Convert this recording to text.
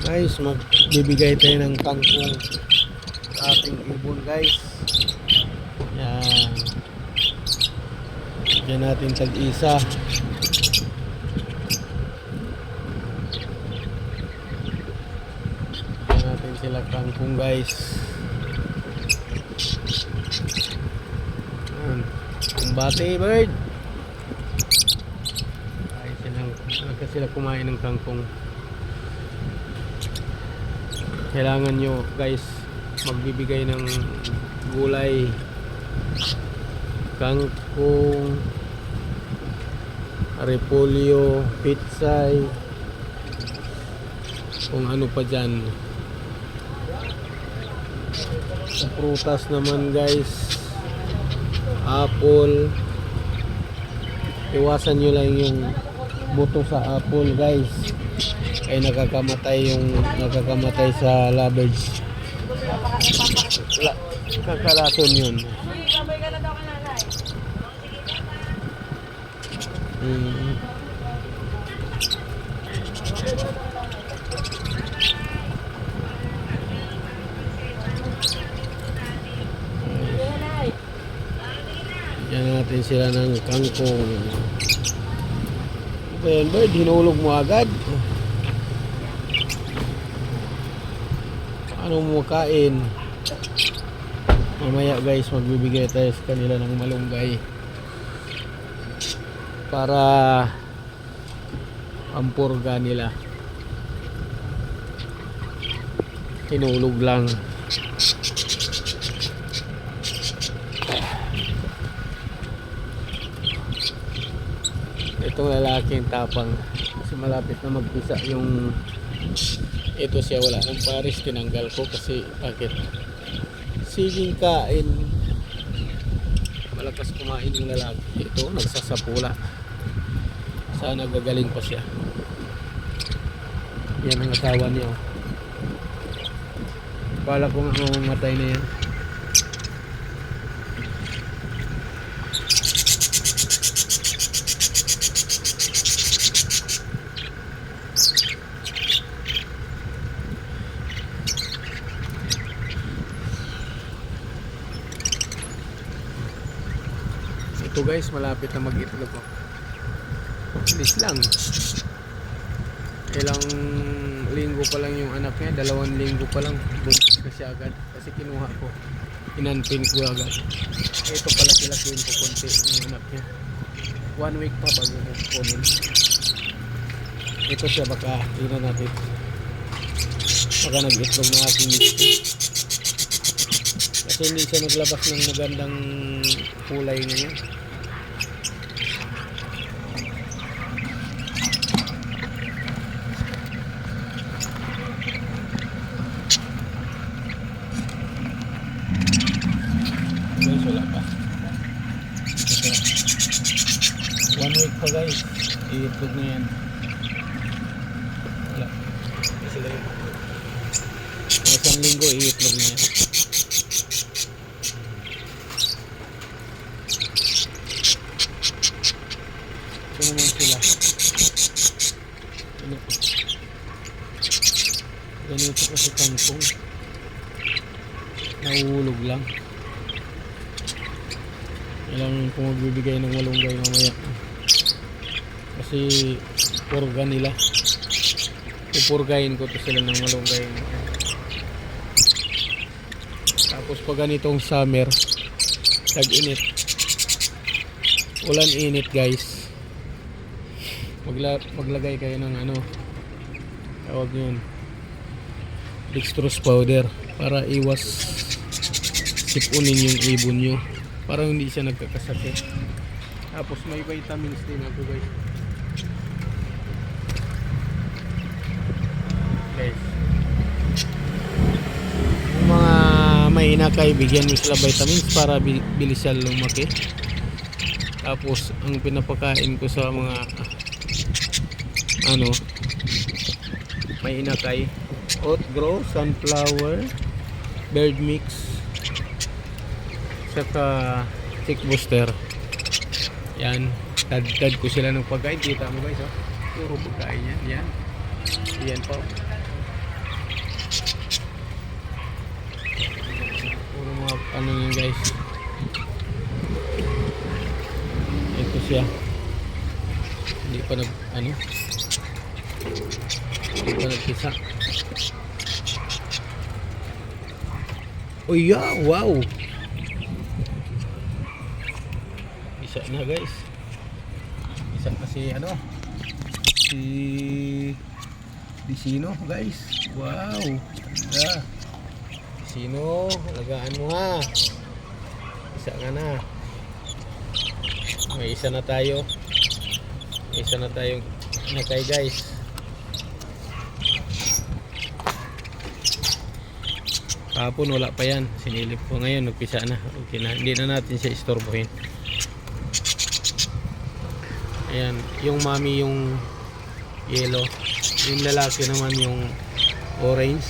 Guys, magbibigay tayo ng kangkong sa ating ibon guys. Yan. Yan natin tag-isa. Yan natin sila kangkong guys. Yan. Kumbate bird. Ay, sila kumain ng kangkong. Kailangan nyo guys magbibigay ng gulay, kangkong, repolyo, pitsay, kung ano pa dyan. Sa prutas naman guys, apple, iwasan nyo lang yung buto sa apple guys, ay nakakamatay sa lovers. Kakalason yun. Yan natin sila ng kangkong. Ayan bird, hinulog mo agad. Ano mo kain? Mamaya guys magbibigay tayo sa kanila ng malunggay para pampurga nila. Hinulog lang. Itong lalaking tapang kasi malapit na magpisa yung ito siya, wala ng pares, tinanggal ko kasi bakit siging kain, malakas kumain yung lalaki. Ito nagsasapula, sana gagaling pa siya. Yan ang asawa niya. Kala ko nga mamatay na yan. Ito guys, malapit na mag-itlog ko. Bilis lang. Ilang linggo pa lang yung anak niya, 2 linggo pa lang buntis na siya agad kasi kinuha ko, inanpin ko agad. Ito pala kilakihin ko konti yung anak niya, 1 week pa bago mo kunin. Ito siya, baka ina natin, baka nag-itlog ng aking misti kasi hindi siya naglabas ng magandang kulay ngayon. Guys, wala pa. Ito. 1 week pa guys. Iitlog na yan. Wala. Sila yun. 1 linggo iitlog na yan. Ito naman sila. Ganito kasi kangkong. Nahuhulog lang. Kailangan kung magbibigay ng malunggay mamaya kasi purga nila. Pupurgahin ko to sila ng malunggay. Tapos pag ganitong summer, tag-init, ulan init guys, maglagay kayo ng ano, tawag yun, dextrose powder para iwas sipunin yung ibon nyo, para hindi siya nagkakasakit. Tapos may vitamins din ako guys. Yung mga may inakay, bigyan nyo sila vitamins para bilisan lumaki. Tapos ang pinapakain ko sa mga ano, may inakay, oat grow, sunflower, bird mix, saka chick booster. Yan, tad ko sila ng pagkain. Kita mo guys, oh, puro pagkain yan. Yan po. Puro mga ano yun guys. Ito siya. Hindi pa nag ano. Hindi pa nagpisa. Oh yeah, wow. Isa na guys. Isa na si ano. Si Disino guys. Wow. Ganda. Disino, alagaan mo ha. Isa nga na. May isa na tayo. May isa na tayong nakay guys. Kahapon wala pa yan. Sinilip ko ngayon. Nagpisa na. Okay na. Hindi na natin siya istorbohin. Ayan. Yung mami yung yellow. Yung lalaki naman yung orange.